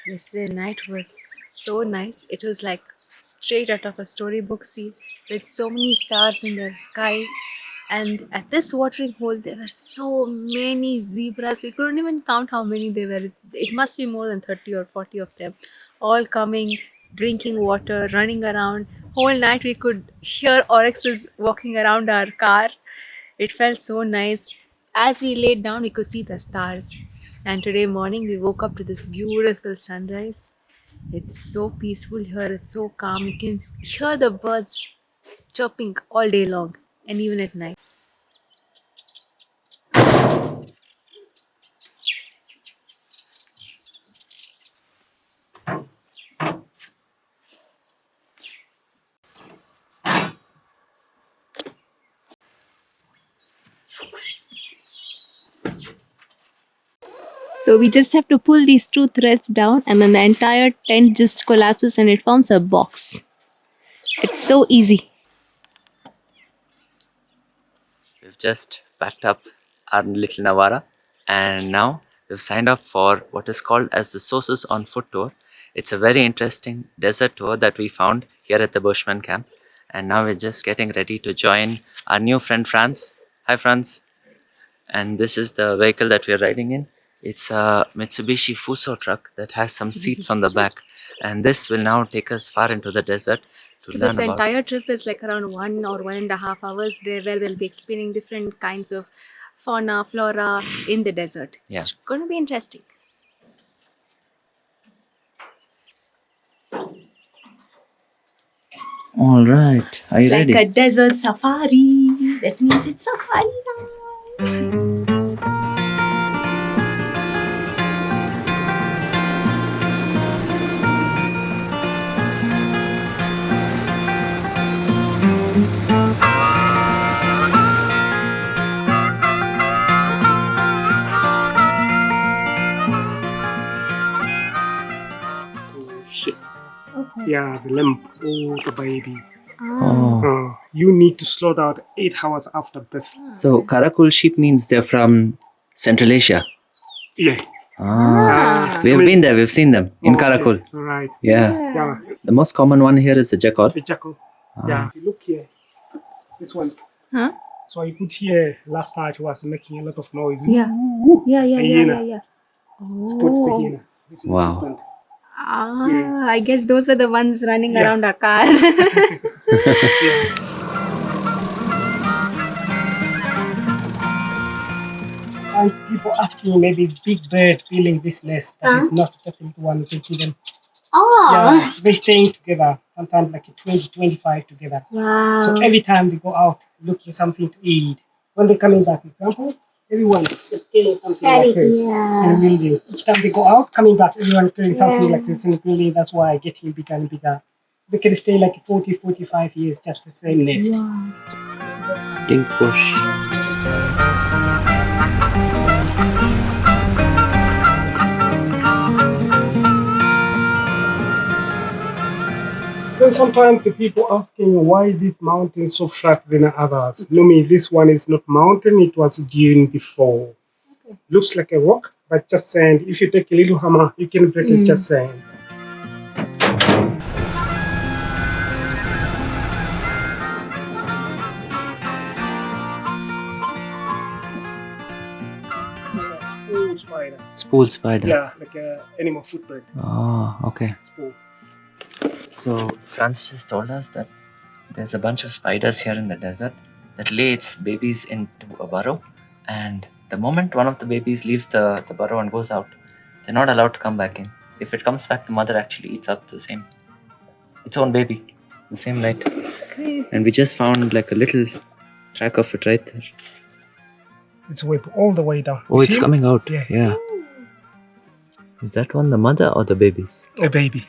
Yesterday night was so nice. It was like straight out of a storybook scene with so many stars in the sky. And at this watering hole, there were so many zebras. We couldn't even count how many there were. It must be more than 30 or 40 of them, all coming, drinking water, running around. Whole night we could hear oryxes walking around our car. It felt so nice. As we laid down, we could see the stars. And today morning, we woke up to this beautiful sunrise. It's so peaceful here, it's so calm. You can hear the birds chirping all day long and even at night. So we just have to pull these two threads down and then the entire tent just collapses and it forms a box. It's so easy. We've just packed up our little Navara and now we've signed up for what is called as the Sossus on foot tour. It's a very interesting desert tour that we found here at the Bushman camp, and now we're just getting ready to join our new friend Franz. Hi Franz. And this is the vehicle that we're riding in. It's a Mitsubishi Fuso truck that has some seats on the back, and this will now take us far into the desert to So learn this about. entire trip is like around 1 or 1.5 hours there, where they'll be explaining different kinds of fauna, flora in the desert. Yeah. It's going to be interesting. All right, are It's you ready? like a desert safari. That means it's safari time. Yeah, the limp. Oh, the baby. Oh. You need to slow down 8 hours after birth. So Karakul sheep means they're from Central Asia. Yeah. We've been there, we've seen them in okay. Karakul. Right. Yeah. Yeah. The most common one here is the jackal. The jackal. Yeah. If you look here, this one. Huh? So you could hear last night it was making a lot of noise. Yeah. Woo. Yeah. Hyena. Oh. It's put the hyena. This is Wow. different. I guess those were the ones running around our car. And people asking maybe it's big bird building this nest, but it's not definitely one. You can see them. Oh. Yeah, they're staying together. sometimes like 20, 25 together. Wow. So every time they go out looking something to eat, when they're coming back, example, everyone is carrying something like this in a building. Each time they go out, coming back, everyone carrying something like this in the building. That's why I get him bigger and bigger. They can stay like 40, 45 years, just the same nest. Wow. Stink bush. Then sometimes the people asking why this mountain is so flat than others. No, me, this one is not mountain, it was dune before. Looks like a rock, but just sand. If you take a little hammer, you can break it just sand. Spool spider. Spool spider. Yeah, like a animal footprint. Oh, okay. Spool. So Francis just told us that there's a bunch of spiders here in the desert that lay its babies into a burrow, and the moment one of the babies leaves the burrow and goes out, they're not allowed to come back in. If it comes back, the mother actually eats up its own baby, the same night. Crazy. And we just found like a little track of it right there. It's all the way down. Oh, You it's see? coming out. Yeah. Yeah. Is that one the mother or the babies? A baby.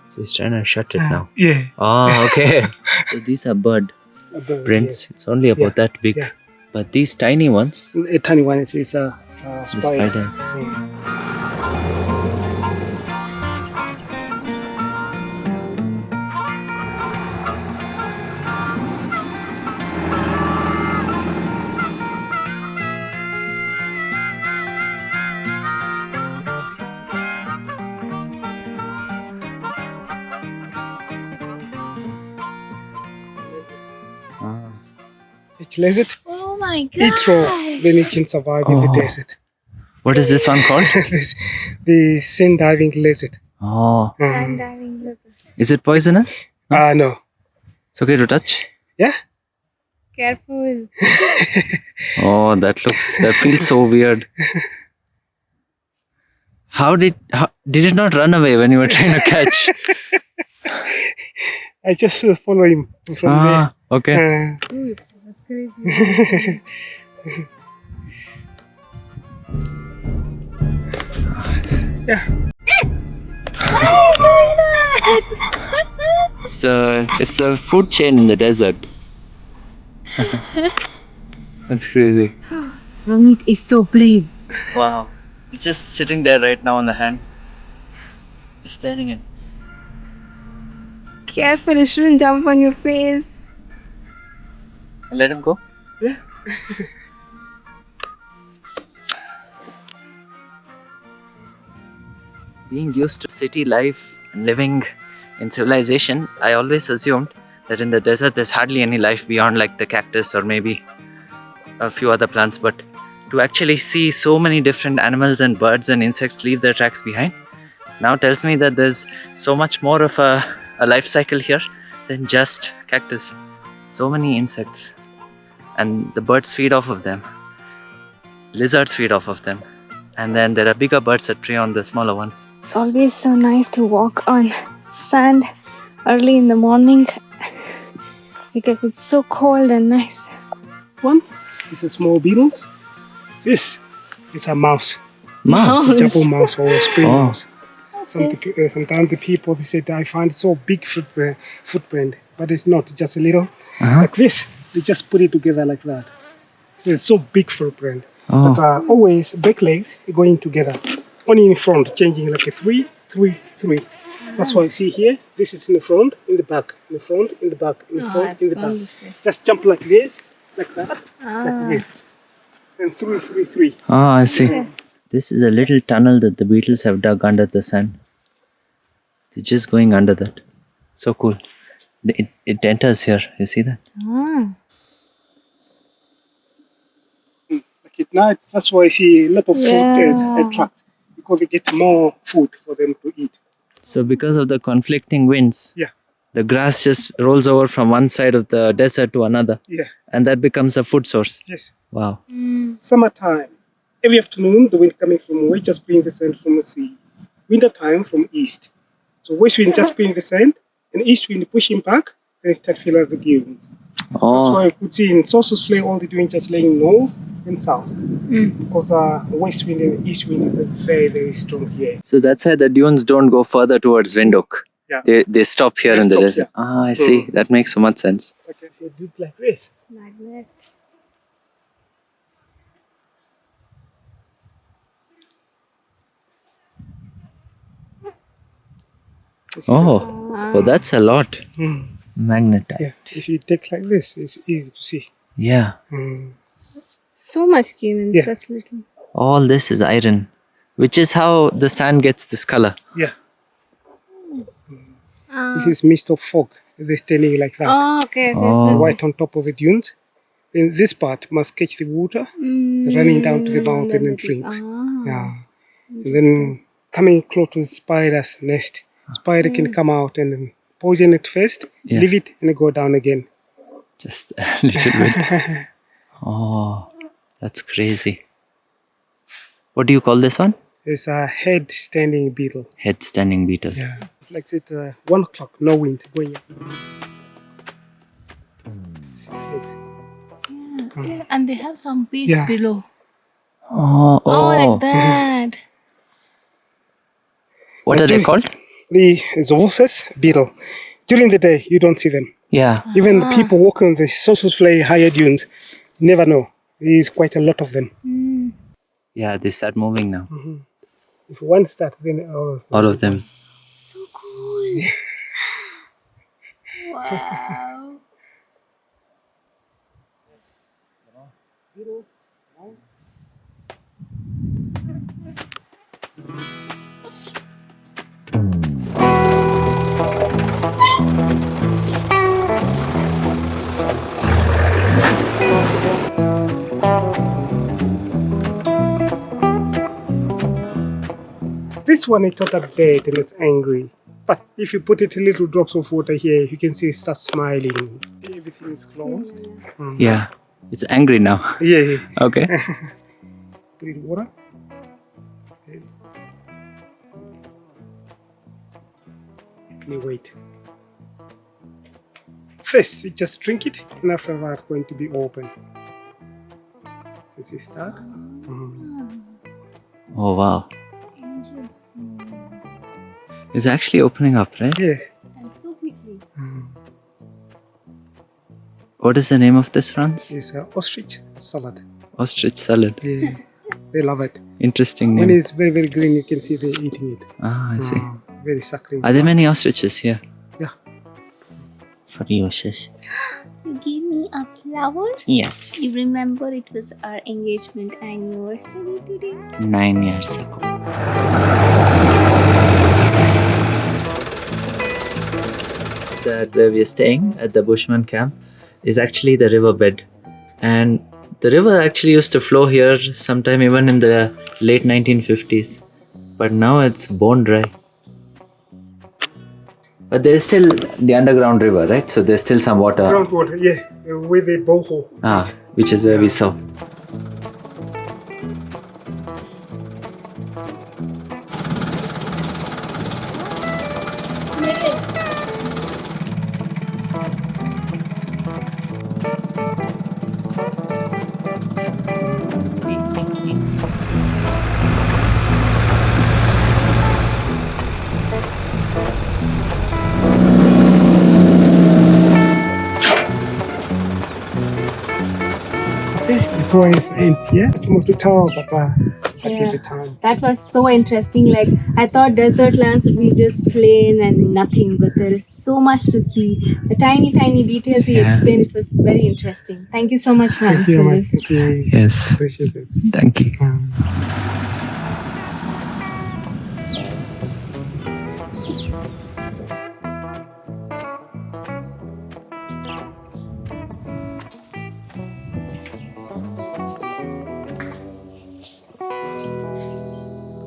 So he's trying to shut it now. Yeah. Oh, okay. So these are bird A bird, prints. It's only about that big. Yeah. But these tiny ones, A tiny one is a the spider. spiders. Ah. Each lizard, Oh my god. eat raw, then it can survive in the Oh. desert. What is this one called? The sand diving lizard. Oh. Sand diving lizard. Is it poisonous? No. It's okay to touch? Yeah? Careful. Oh, that feels so weird. Did it not run away when you were trying to catch? I just follow him from Ah, okay. there. Ooh, that's crazy. Yeah. It's a food chain in the desert. That's crazy. Ramit is so brave. Wow. It's just sitting there right now on the hand. Just staring at. Careful, it shouldn't jump on your face. Let him go. Yeah. Being used to city life and living in civilization, I always assumed that in the desert there's hardly any life beyond like the cactus or maybe a few other plants. But to actually see so many different animals and birds and insects leave their tracks behind now tells me that there's so much more of a life cycle here than just cactus. So many insects, and the birds feed off of them. Lizards feed off of them. And then there are bigger birds that prey on the smaller ones. It's always so nice to walk on sand early in the morning because it's so cold and nice. One is a small beetles. This is a mouse. Mouse? Double mouse or spring Oh. mouse. Sometimes the people they said I find so big footprint, but it's not just a little like this. They just put it together like that. So it's so big footprint. Oh. But always back legs going together. Only in front, changing like a 3, 3, 3. That's why you see here. This is in the front, in the back, in the front, in the back, in the front, in the back. Just jump like this, like that, like this, and 3, 3, 3. Oh, I see. This is a little tunnel that the beetles have dug under the sand. They're just going under that. So cool. It enters here. You see that? Like at night, that's why I see a lot of food attract because they get more food for them to eat. So because of the conflicting winds, Yeah. the grass just rolls over from one side of the desert to another. Yeah. And that becomes a food source. Yes. Wow. Summertime. Every afternoon, the wind coming from west just bring the sand from the sea. Winter time from east. So west wind just bring the sand. and east wind push him back, and start filling the dunes. That's why Oh, you could see in Sossus all the dunes just laying north and south. Because west wind and east wind is very, very strong here. so that's why the dunes don't go further towards Windhoek. Yeah. They stop here They in the stop desert. here. Ah, I see. That makes so much sense. Okay, if you do it like this. Magnet. You see that? Oh, that's a lot. Magnetite. Yeah. If you take like this, it's easy to see. Yeah. So much came in Yeah. such little. All this is iron, which is how the sand gets this color. Yeah. If it's mist of fog, they're standing like that, Oh, okay, okay. Oh. right on top of the dunes. Then this part must catch the water running down to the mountain and drinks. Yeah. And then coming close to the spider's nest, spider can come out and then poison it first, Yeah. leave it, and go down again. Just a little bit. Oh, that's crazy. What do you call this one? It's a head standing beetle. Head standing beetle. Yeah. It's like it's 1 o'clock, no wind going up. 6 heads. Yeah, and they have some base Yeah. below. Oh, Oh, like that. What are they called? The Sossus beetle. During the day, you don't see them. Yeah. Even the people walking on the Sossus higher dunes never know. There's quite a lot of them. Yeah, they start moving now. If one start, then All of them. So cool. Wow. This one is totally dead and it's angry. But if you put it a little drops of water here, you can see it starts smiling. Everything is closed. Yeah. It's angry now. Yeah. Okay. Put it in water. Okay. And you wait. First, you just drink it, and after that, going to be open. This is start. Oh, wow. It's actually opening up, right? Yeah. And so quickly. What is the name of this, Franz? It's ostrich salad. Ostrich salad. Yeah. They love it. Interesting When name. it's very, very green, you can see they're eating it. Ah, I see. Very suckling. Are there many ostriches here? Yeah. For you, Shish. You gave me a flower? Yes. You remember it was our engagement anniversary today? 9 years ago. That where we are staying at the Bushman camp is actually the riverbed, and the river actually used to flow here sometime even in the late 1950s, but now it's bone dry. But there is still the underground river, right? So there's still some water. Groundwater, yeah. With the boho. Which is where we saw. The tour is end here. More to tell, but until the time. That was so interesting. Like, I thought desert lands would be just plain and nothing, but there is so much to see. The tiny, tiny details he explained, it was very interesting. Thank you so much, Franz, Thank you, for Mike. this. Thank you. Yes. Appreciate it. Thank you.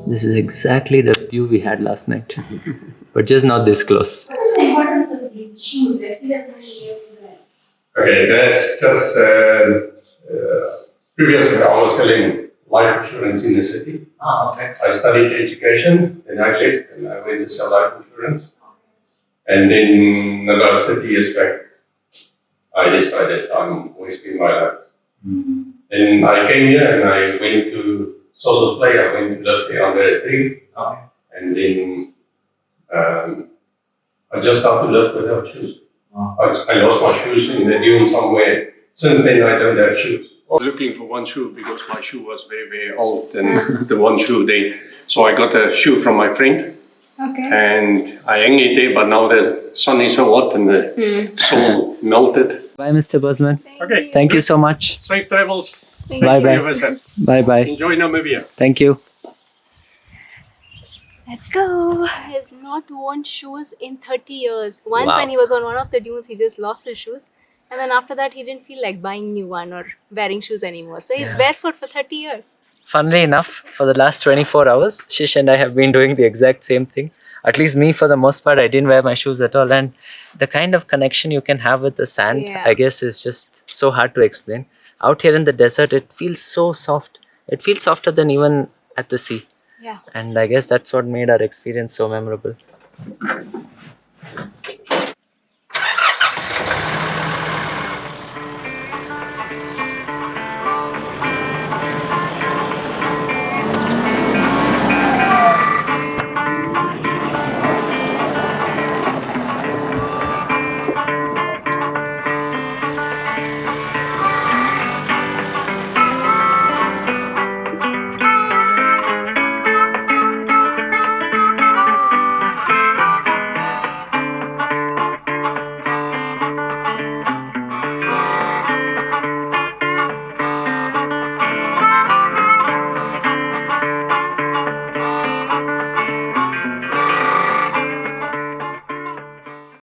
This is exactly the view we had last night, but just not this close. What is the importance of these shoes? I see that many years ago. Okay, that's just previously I was selling life insurance in the city. Ah, okay. I studied education, then I left and I went to sell life insurance. And then about 30 years back, I decided I'm wasting my life. And I came here and I went to Sossus Play. I went to live there under a tree. And then I just started to live without shoes. I lost my shoes in the dune somewhere. Since then, I don't have shoes. I was looking for one shoe because my shoe was very, very old, and the one shoe they. So I got a shoe from my friend, and I hang it there. But now the sun is so hot and the sole melted. Bye, Mr. Bushman. Okay, Thank you so much. safe travels. Thank Bye you. bye. For your visit. Bye bye. Enjoy Namibia. Thank you. Let's go. He has not worn shoes in 30 years. Once Wow. when he was on one of the dunes, he just lost his shoes. And then after that, he didn't feel like buying new one or wearing shoes anymore. So he's barefoot for 30 years. Funnily enough, for the last 24 hours, Shish and I have been doing the exact same thing. At least me, for the most part, I didn't wear my shoes at all. And the kind of connection you can have with the sand, Yeah. I guess, is just so hard to explain. Out here in the desert, it feels so soft. It feels softer than even at the sea. Yeah. And I guess that's what made our experience so memorable.